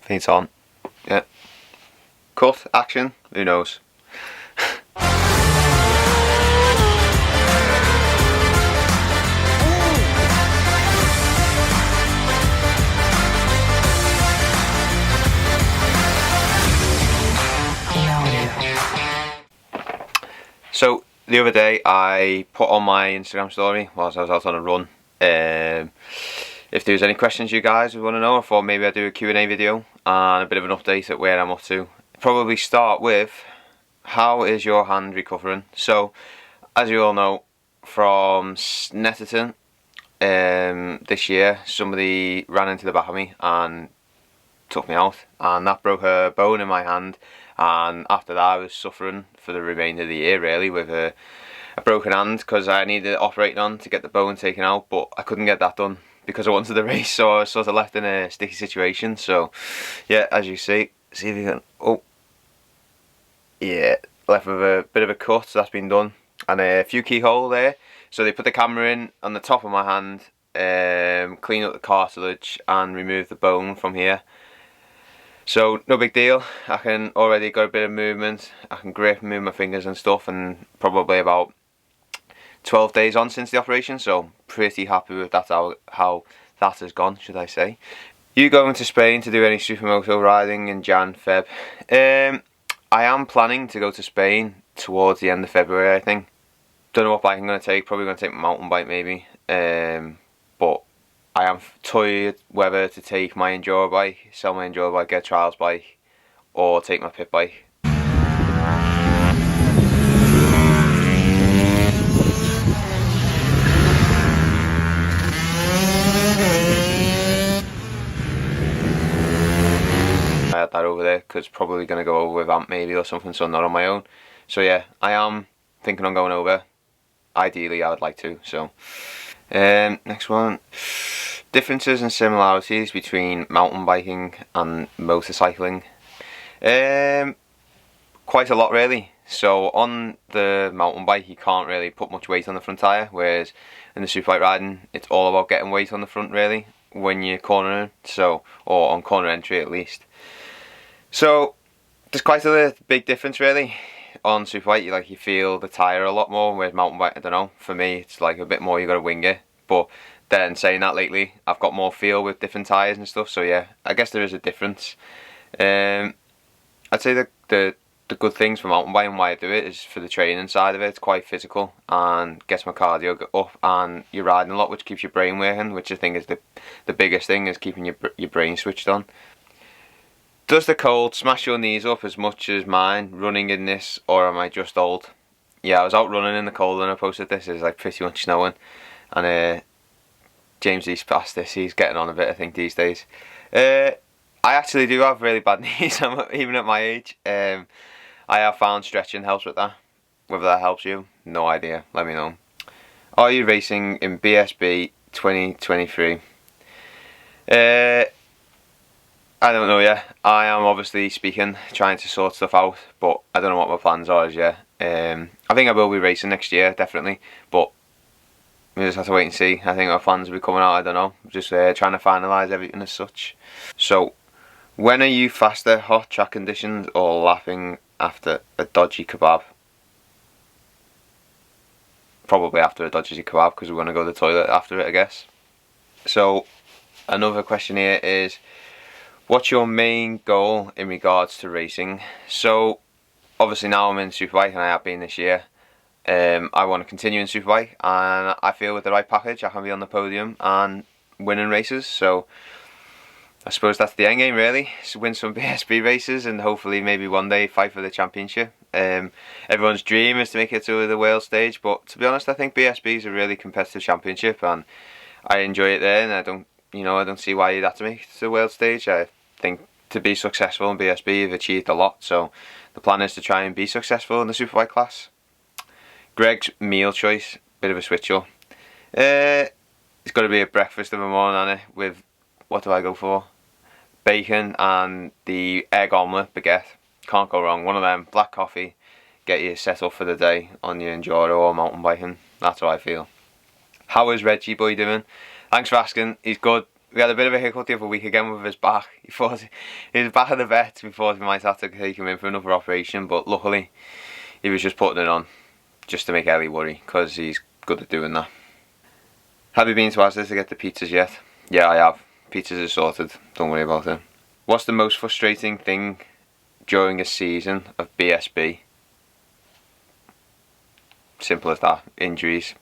Paint on. Yeah. Cut, action, who knows? So the other day I put on my Instagram story whilst I was out on a run, if there's any questions you guys would want to know. I thought maybe I'd do a Q&A video and a bit of an update at where I'm up to. Probably start with, how is your hand recovering? So as you all know, from Snetterton this year, somebody ran into the back of me and took me out, and that broke a bone in my hand, and after that I was suffering for the remainder of the year really with a broken hand, because I needed it operated on to get the bone taken out, but I couldn't get that done because I wanted the race, so I was sort of left in a sticky situation. So yeah, as you see if you can, oh yeah, left with a bit of a cut, so that's been done, and a few keyhole there. So they put the camera in on the top of my hand, clean up the cartilage and remove the bone from here. So no big deal, I can already got a bit of movement, I can grip and move my fingers and stuff, and probably about 12 days on since the operation, so pretty happy with that, how that has gone, should I say. You going to Spain to do any supermoto riding in Jan, Feb? I am planning to go to Spain towards the end of February, I think. Don't know what bike I'm going to take, probably going to take my mountain bike maybe, but I am toyed whether to take my enduro bike, sell my enduro bike, get a trials bike, or take my pit bike. I had that over there because probably going to go over with Amp maybe or something, so not on my own. So yeah, I am thinking on going over. Ideally I would like to. So next one. Differences and similarities between mountain biking and motorcycling. Quite a lot really. So on the mountain bike you can't really put much weight on the front tyre, whereas in the superbike riding it's all about getting weight on the front really when you're cornering, so, or on corner entry at least. So there's quite a big difference really. On superbike you feel the tyre a lot more, whereas mountain bike, I don't know, for me it's like a bit more, you got to wing it. But then saying that, lately I've got more feel with different tyres and stuff, so yeah, I guess there is a difference. I'd say the good things for mountain biking, why I do it, is for the training side of it. It's quite physical and gets my cardio up, and you're riding a lot, which keeps your brain working, which I think is the biggest thing, is keeping your brain switched on. Does the cold smash your knees up as much as mine running in this, or am I just old? Yeah, I was out running in the cold when I posted this. It's like pretty much snowing, and James East past this, he's getting on a bit I think these days. I actually do have really bad knees even at my age. I have found stretching helps with that. Whether that helps you, no idea, let me know. Are you racing in BSB 2023? I don't know yet. I am obviously speaking, trying to sort stuff out, but I don't know what my plans are as yet. I think I will be racing next year, definitely, but we just have to wait and see. I think our plans will be coming out, I don't know. Just trying to finalise everything as such. So, when are you faster, hot track conditions or laughing after a dodgy kebab? Probably after a dodgy kebab, because we're going to go to the toilet after it, I guess. So, another question here is, what's your main goal in regards to racing? So, obviously now I'm in Superbike, and I have been this year. I want to continue in Superbike, and I feel with the right package I can be on the podium and winning races. So I suppose that's the end game really, is win some BSB races and hopefully maybe one day fight for the championship. Everyone's dream is to make it to the world stage, but to be honest I think BSB is a really competitive championship and I enjoy it there, and I don't see why you'd have to make it to the world stage. I think to be successful in BSB you've achieved a lot, so the plan is to try and be successful in the Superbike class. Greg's meal choice, bit of a switch up. It's got to be a breakfast of a morning, hasn't it? With, what do I go for? Bacon and the egg omelette baguette. Can't go wrong. One of them, black coffee, get you set up for the day on your enduro or mountain biking. That's how I feel. How is Reggie boy doing? Thanks for asking. He's good. we had a bit of a hiccup the other week again with his back. He thought he was back at the vet. We thought we might have to take him in for another operation, but luckily he was just putting it on just to make Ellie worry, because he's good at doing that. Have you been to Asda to get the pizzas yet? Yeah, I have. Pizzas are sorted. Don't worry about it. What's the most frustrating thing during a season of BSB? Simple as that. Injuries.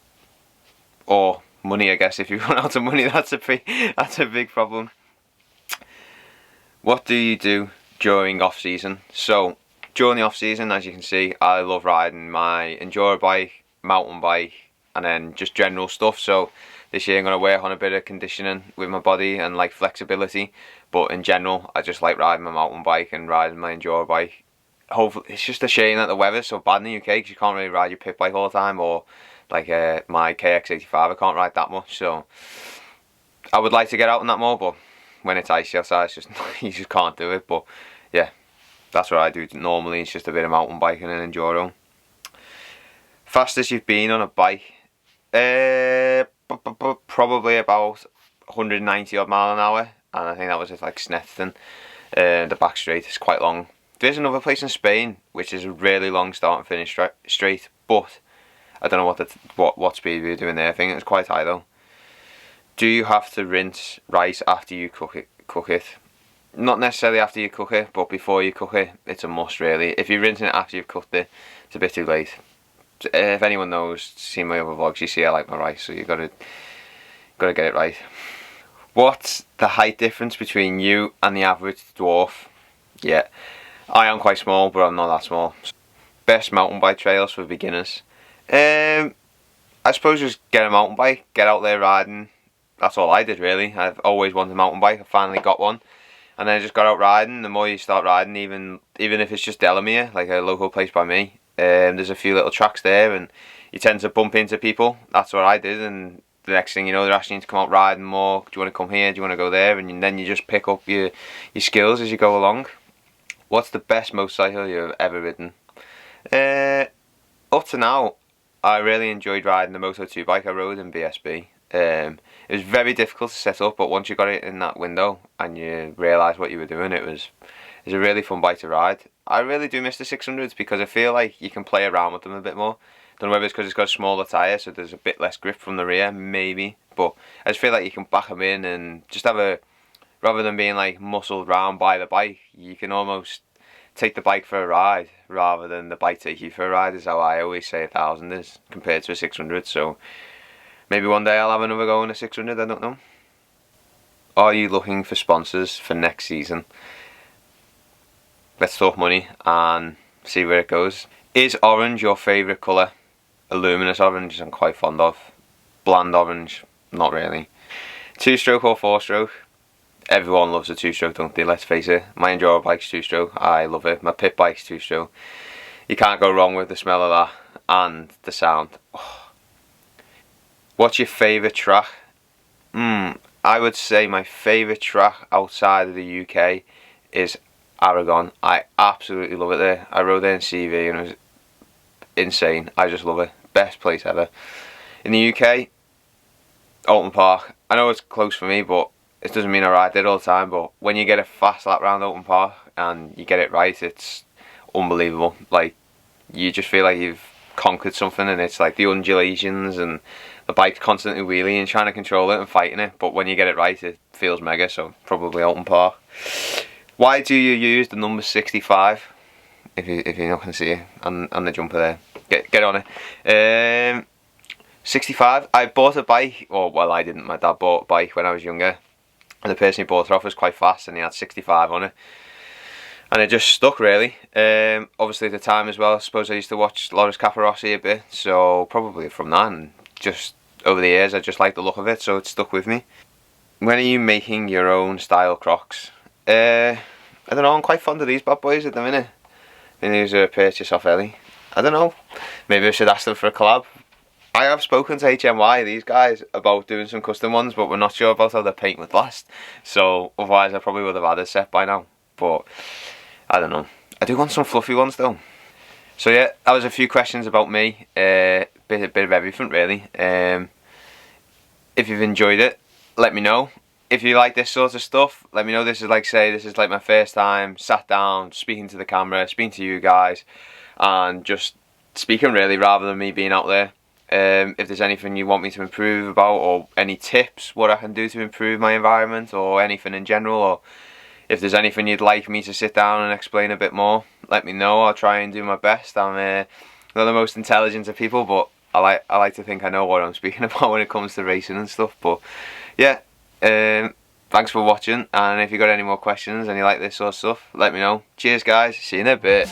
Or money, I guess. If you run out of money, that's a big problem. What do you do during off season? So during the off season, as you can see, I love riding my enduro bike, mountain bike, and then just general stuff. So this year I'm going to work on a bit of conditioning with my body and like flexibility, but in general I just like riding my mountain bike and riding my enduro bike. Hopefully, it's just a shame that the weather's so bad in the UK, because you can't really ride your pit bike all the time, or like my KX85 I can't ride that much, so I would like to get out on that more, but when it's icy outside it's just you just can't do it. But yeah, that's what I do normally. It's just a bit of mountain biking and enduro. Fastest you've been on a bike? Probably about 190 odd mile an hour, and I think that was at like Snetterton. The back straight is quite long. There's another place in Spain which is a really long start and finish straight, but I don't know what speed we were doing there. I think it was quite high though. Do you have to rinse rice after you cook it? Not necessarily after you cook it, but before you cook it, it's a must really. If you're rinsing it after you've cooked it, it's a bit too late. If anyone knows, seen my other vlogs, you see I like my rice, so you gotta get it right. What's the height difference between you and the average dwarf? Yeah, I am quite small, but I'm not that small. Best mountain bike trails for beginners? I suppose just get a mountain bike, get out there riding. That's all I did really. I've always wanted a mountain bike. I finally got one, and then I just got out riding. The more you start riding, even if it's just Delamere, like a local place by me, there's a few little tracks there, and you tend to bump into people. That's what I did, and the next thing you know, they're asking you to come out riding more. Do you want to come here? Do you want to go there? And then you just pick up your skills as you go along. What's the best motorcycle you've ever ridden? Up to now, I really enjoyed riding the Moto2 bike I rode in BSB. It was very difficult to set up, but once you got it in that window and you realised what you were doing, it was a really fun bike to ride. I really do miss the 600s because I feel like you can play around with them a bit more. Don't know whether it's because it's got a smaller tyre, so there's a bit less grip from the rear, maybe. But I just feel like you can back them in and just have rather than being like muscled round by the bike, you can almost take the bike for a ride rather than the bike take you for a ride, is how I always say 1000 is compared to a 600. So maybe one day I'll have another go in a 600, I don't know. Are you looking for sponsors for next season? Let's talk money and see where it goes. Is orange your favourite colour? A luminous orange I'm quite fond of. Bland orange, not really. 2-stroke or 4-stroke? Everyone loves a 2-stroke, don't they? Let's face it. My enduro bike's 2-stroke. I love it. My pit bike's 2-stroke. You can't go wrong with the smell of that and the sound. Oh. What's your favourite track? I would say my favourite track outside of the UK is Aragon. I absolutely love it there. I rode there in CV and it was insane. I just love it. Best place ever. In the UK, Alton Park. I know it's close for me, but it doesn't mean I ride there all the time. But when you get a fast lap round Alton Park and you get it right, it's unbelievable. Like, you just feel like you've conquered something, and it's like the undulations and the bike's constantly wheeling and trying to control it and fighting it. But when you get it right, it feels mega. So probably Alton Park. Why do you use the number 65? If you're not going to see it on the jumper there, get on it. 65. I bought a bike. Well, I didn't. My dad bought a bike when I was younger, and the person who bought it off was quite fast, and he had 65 on it, and it just stuck really. Obviously at the time as well, I suppose I used to watch Loris Capirossi a bit, so probably from that, and just over the years I just like the look of it, so it stuck with me. When are you making your own style Crocs? I don't know, I'm quite fond of these bad boys at the minute. I think these are a purchase off Ellie. I don't know, maybe I should ask them for a collab. I have spoken to HMY, these guys, about doing some custom ones, but we're not sure about how the paint would last. So otherwise I probably would have had a set by now. But I don't know. I do want some fluffy ones though. So yeah, that was a few questions about me. Bit of everything really. If you've enjoyed it, let me know. if you like this sort of stuff, let me know. This is this is like my first time sat down speaking to the camera, speaking to you guys, and just speaking really, rather than me being out there. If there's anything you want me to improve about, or any tips what I can do to improve my environment, or anything in general, or if there's anything you'd like me to sit down and explain a bit more, let me know. I'll try and do my best. I'm not the most intelligent of people, but I like to think I know what I'm speaking about when it comes to racing and stuff. But yeah, thanks for watching, and if you got any more questions and you like this sort of stuff, let me know. Cheers guys, see you in a bit.